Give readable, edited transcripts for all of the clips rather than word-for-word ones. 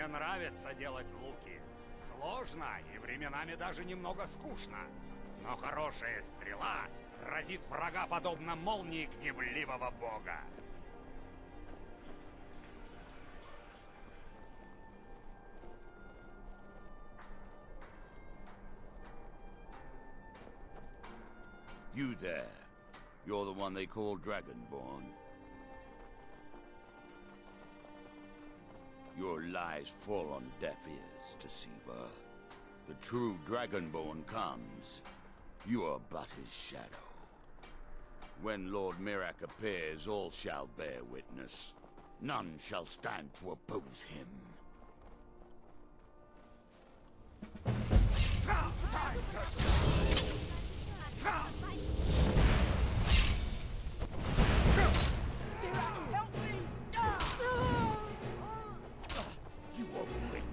Мне нравится делать луки. Сложно и временами даже немного скучно. Но хорошая стрела разит врага подобно молнии гневливого бога. You there. You're the one they call Dragonborn. Your lies fall on deaf ears, Deceiver. The true Dragonborn comes. You are but his shadow. When Lord Mirak appears, all shall bear witness. None shall stand to oppose him. Help me! You won't win.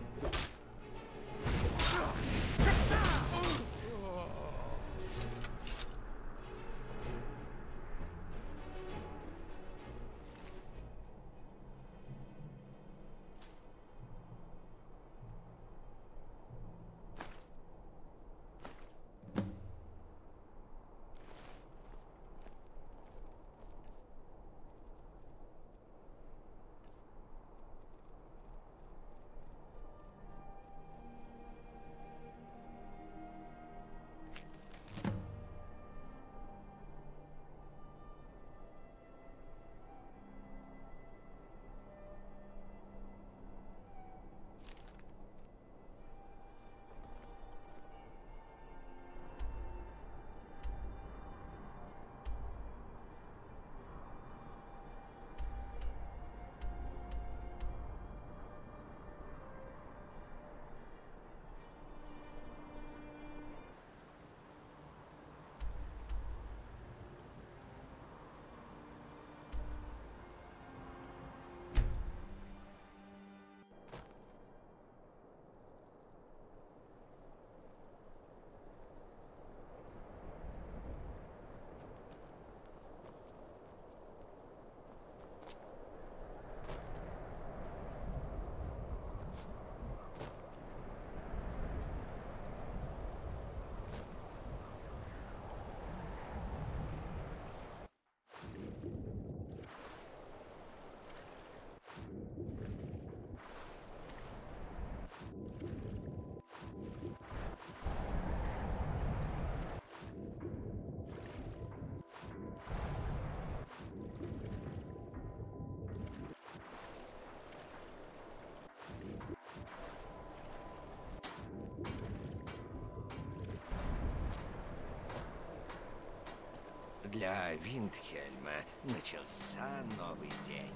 Для Виндхельма начался новый день.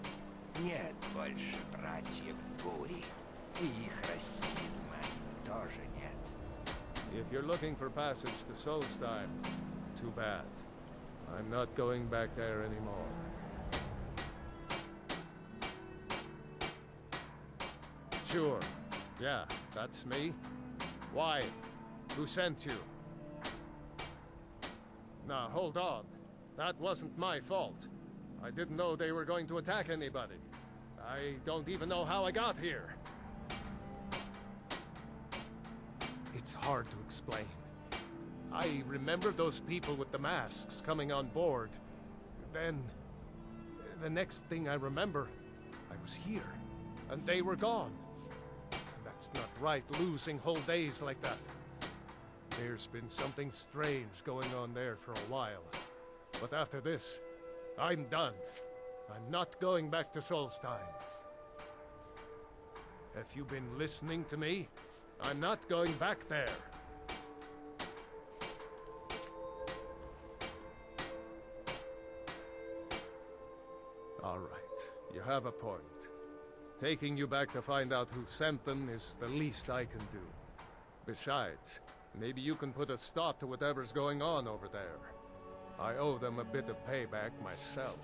Нет больше братьев Бури. И их расизма тоже нет. If you're looking for passage to Solstheim, too bad. I'm not going back there anymore. Sure. Yeah, that's me. Why? Who sent you? Now, hold on. That wasn't my fault. I didn't know they were going to attack anybody. I don't even know how I got here. It's hard to explain. I remember those people with the masks coming on board. Then, the next thing I remember, I was here, and they were gone. That's not right, losing whole days like that. There's been something strange going on there for a while. But after this, I'm done. I'm not going back to Solstheim. Have you been listening to me? I'm not going back there. All right, you have a point. Taking you back to find out who sent them is the least I can do. Besides, maybe you can put a stop to whatever's going on over there. I owe them a bit of payback myself.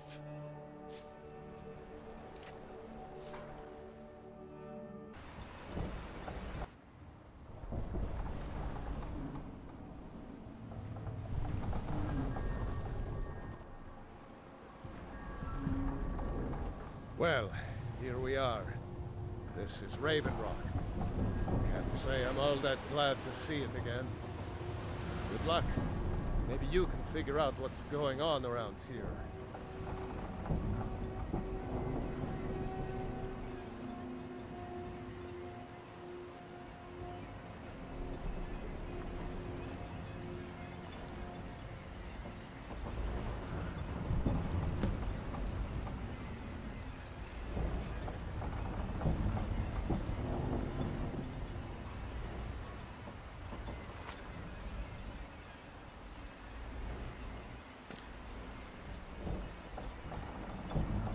Well, here we are. This is Raven Rock. Can't say I'm all that glad to see it again. Good luck. Maybe you can figure out what's going on around here.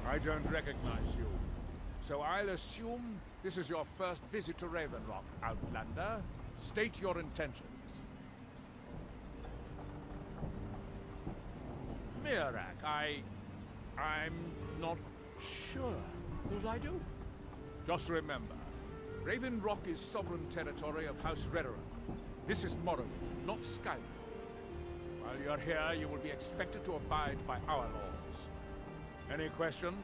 I don't recognize you. So I'll assume this is your first visit to Raven Rock, Outlander. State your intentions. Mirak, I'm not sure that I do. Just remember, Raven Rock is sovereign territory of House Redoran. This is Morrowind, not Skyrim. While you're here, you will be expected to abide by our laws. Any questions?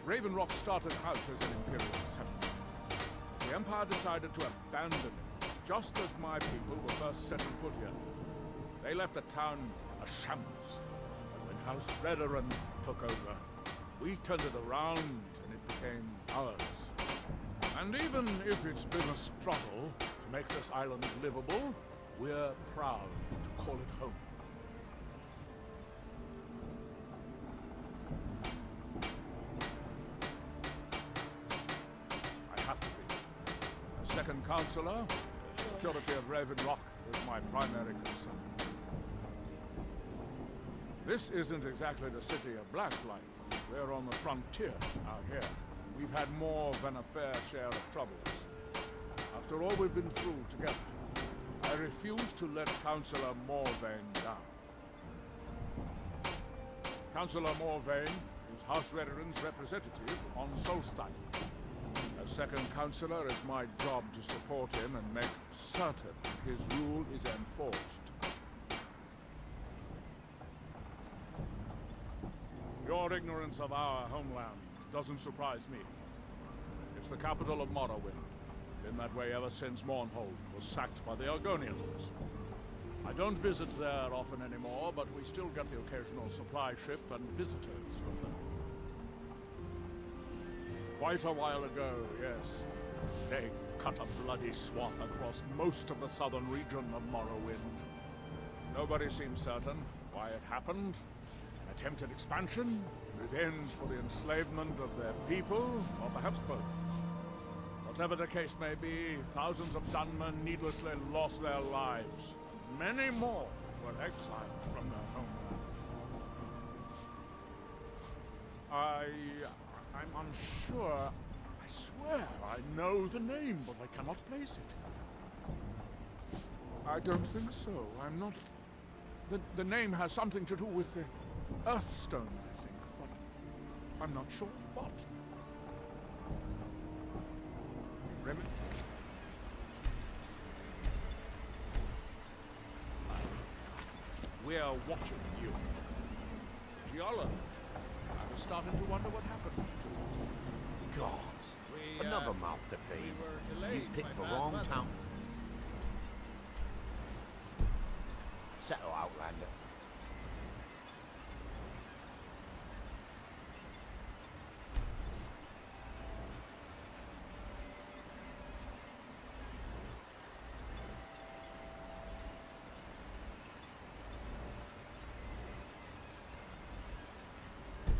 Raven Rock started out as an Imperial settlement. The Empire decided to abandon it, just as my people were first set foot here. They left the town a shambles. But when House Redoran took over, we turned it around and it became ours. And even if it's been a struggle to make this island livable, we're proud to call it home. I have to be. As second counselor, the security of Raven Rock is my primary concern. This isn't exactly the city of Blacklight. We're on the frontier out here. We've had more than a fair share of troubles. After all we've been through together, I refuse to let Councillor Morvain down. Councillor Morvain is House Redoran's representative on Solstein. As second councillor, it's my job to support him and make certain his rule is enforced. Your ignorance of our homeland doesn't surprise me. It's the capital of Morrowind. Been that way ever since Mournhold was sacked by the Argonians. I don't visit there often anymore, but we still get the occasional supply ship and visitors from them. Quite a while ago, yes. They cut a bloody swath across most of the southern region of Morrowind. Nobody seems certain why it happened. Attempted expansion, revenge for the enslavement of their people, or perhaps both. Whatever the case may be, thousands of Dunmen needlessly lost their lives. Many more were exiled from their homeland. I'm unsure. I swear I know the name, but I cannot place it. I don't think so. I'm not... The name has something to do with the Earthstone, I think, but I'm not sure what. We're watching you. Giala, I was starting to wonder what happened to you. God, another mouth to feed. You picked the wrong town. Settle, Outlander.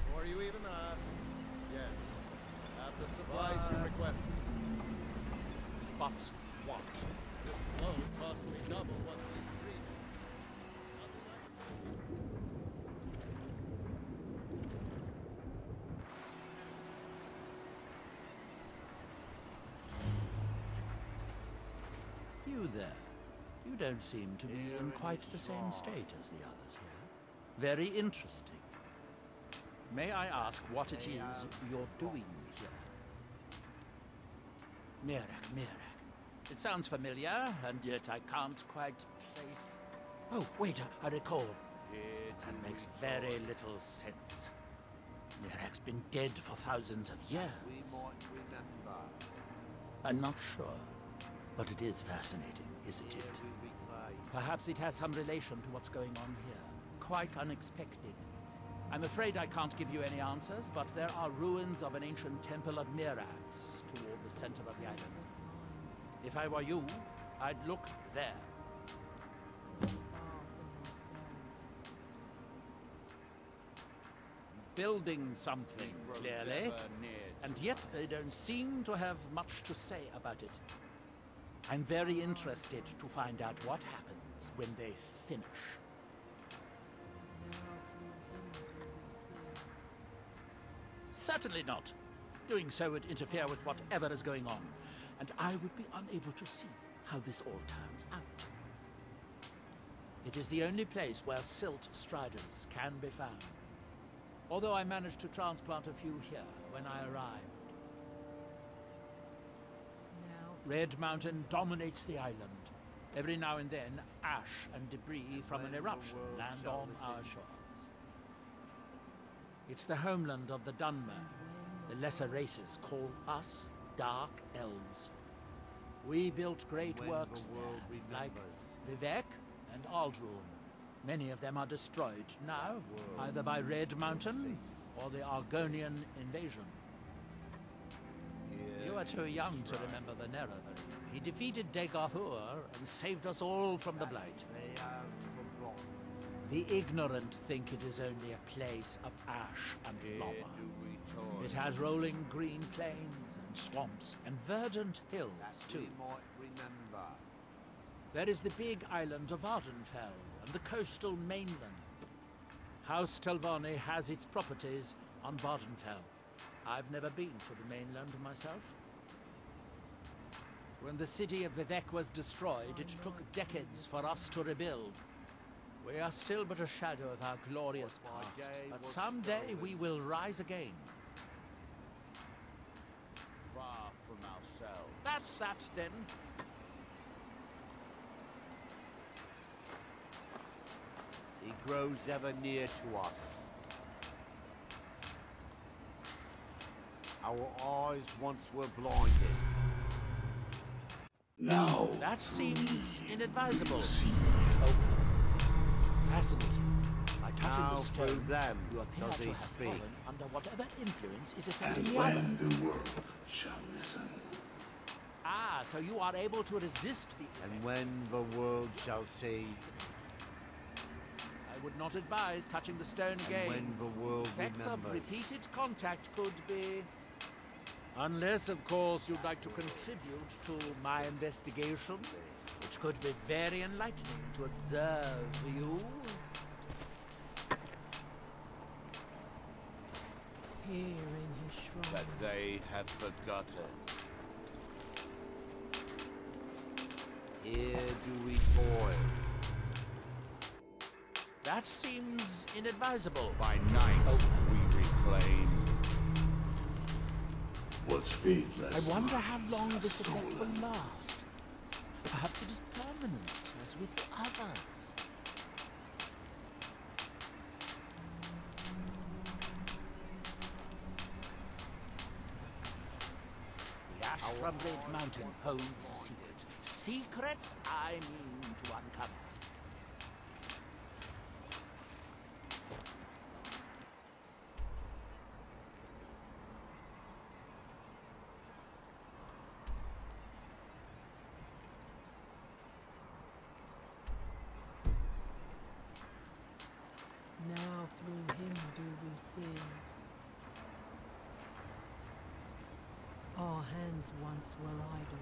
Before you even ask, yes, have the supplies you requested. But what? This load cost me double what we agreed. You there. You don't seem to be in quite the same state as the others here. Very interesting. May I ask what it is you're doing here? Mirak. It sounds familiar, and yet I can't quite place... Oh, wait, I recall. That makes very little sense. Mirak's been dead for thousands of years. I'm not sure, but it is fascinating, isn't it? Perhaps it has some relation to what's going on here. Quite unexpected. I'm afraid I can't give you any answers, but there are ruins of an ancient temple of Mirax toward the center of the island. If I were you, I'd look there. Building something, clearly, and yet they don't seem to have much to say about it. I'm very interested to find out what happens when they finish. Certainly not. Doing so would interfere with whatever is going on, and I would be unable to see how this all turns out. It is the only place where silt striders can be found. Although I managed to transplant a few here when I arrived. Red Mountain dominates the island. Every now and then, ash and debris from an eruption land on our shores. It's the homeland of the Dunmer. The lesser races call us Dark Elves. We built great works there, like Vivek and Aldrun. Many of them are destroyed now, either by Red Mountain or the Argonian invasion. You are too young to remember the Nerevan. He defeated Degahur and saved us all from the Blight. The ignorant think it is only a place of ash and lava. It has rolling green plains and swamps and verdant hills too. There is the big island of Ardenfell and the coastal mainland. House Telvanni has its properties on Vardenfell. I've never been to the mainland myself. When the city of Vivek was destroyed, it took decades for us to rebuild. We are still but a shadow of our glorious past, but someday we will rise again. Far from ourselves. That's that, then. He grows ever near to us. Our eyes once were blinded. Now, That seems inadvisable. see. Oh, fascinating. By touching Now the stone, through them you appear does to he have speak. fallen under whatever influence is affecting And the when others. the world shall listen. Ah, so you are able to resist the And effect. when the world shall see, I would not advise touching the stone and again. when the world Effects of remembers. repeated contact could be... Unless, of course, you'd like to contribute to my investigation, which could be very enlightening to observe you. Here in his shrine. That they have forgotten. Here do we toil. That seems inadvisable. By night we reclaim. What faithless I wonder how minds long have this effect stolen. will last. Perhaps it is permanent, as with the others. The ash from Red Mountain holds secrets. Secrets I mean to uncover. Now through him do we see. Our hands once were idle.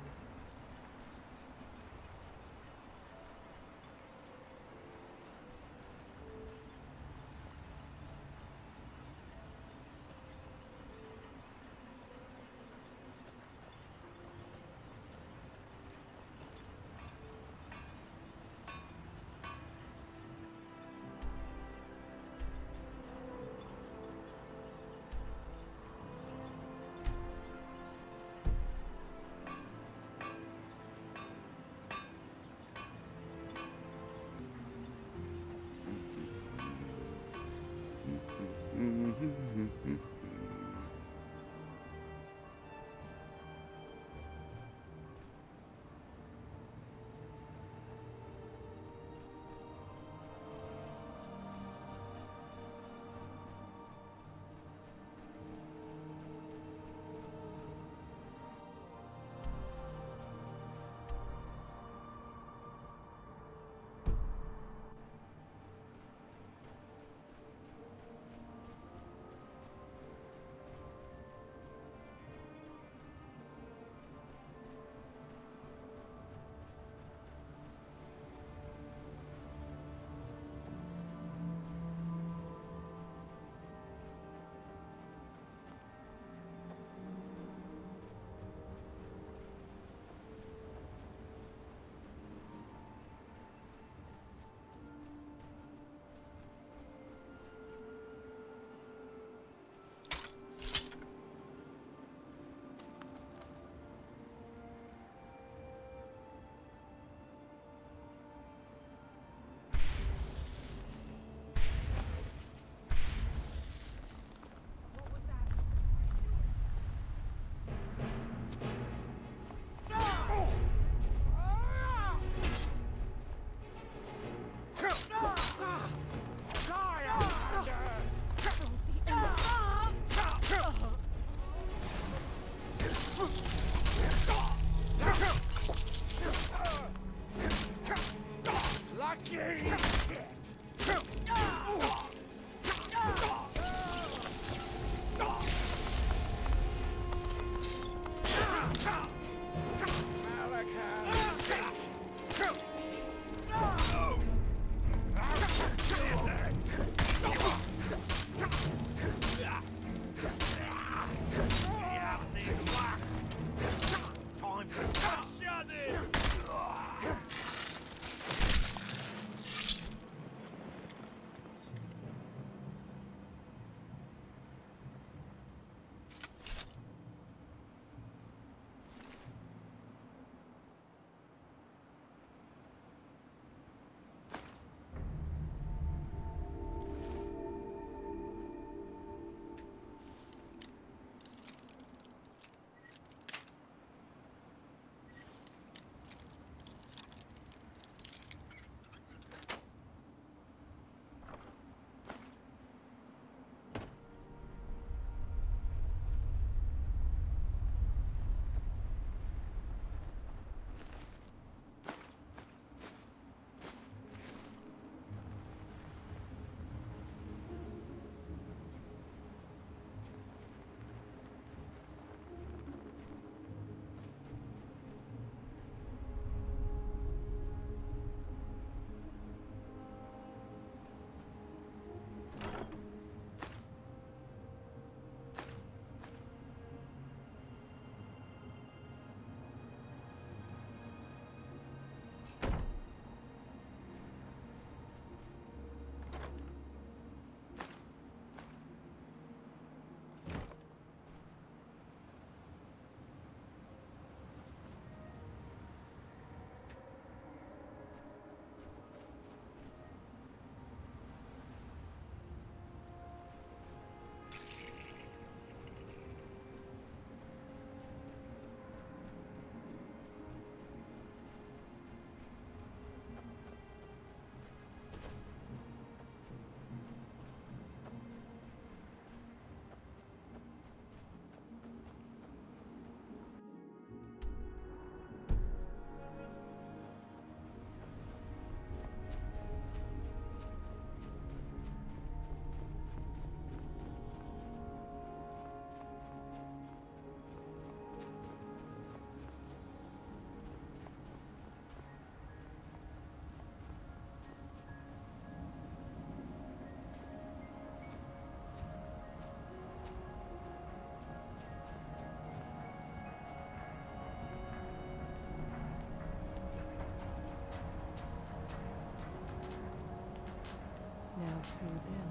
through them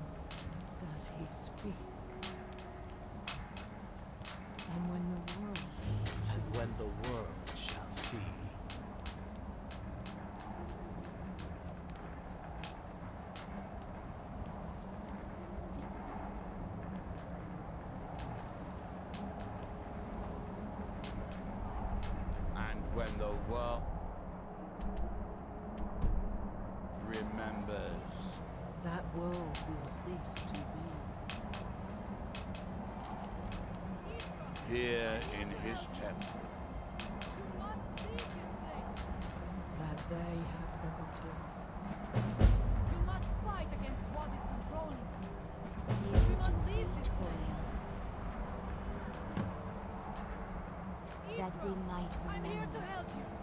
does he speak. And when the world shall see. And when the world remembers. that world will cease to be. Here in his temple. That they have forgotten. You must fight against what is controlling. We must leave this place. That we might I'm here remember. to help you.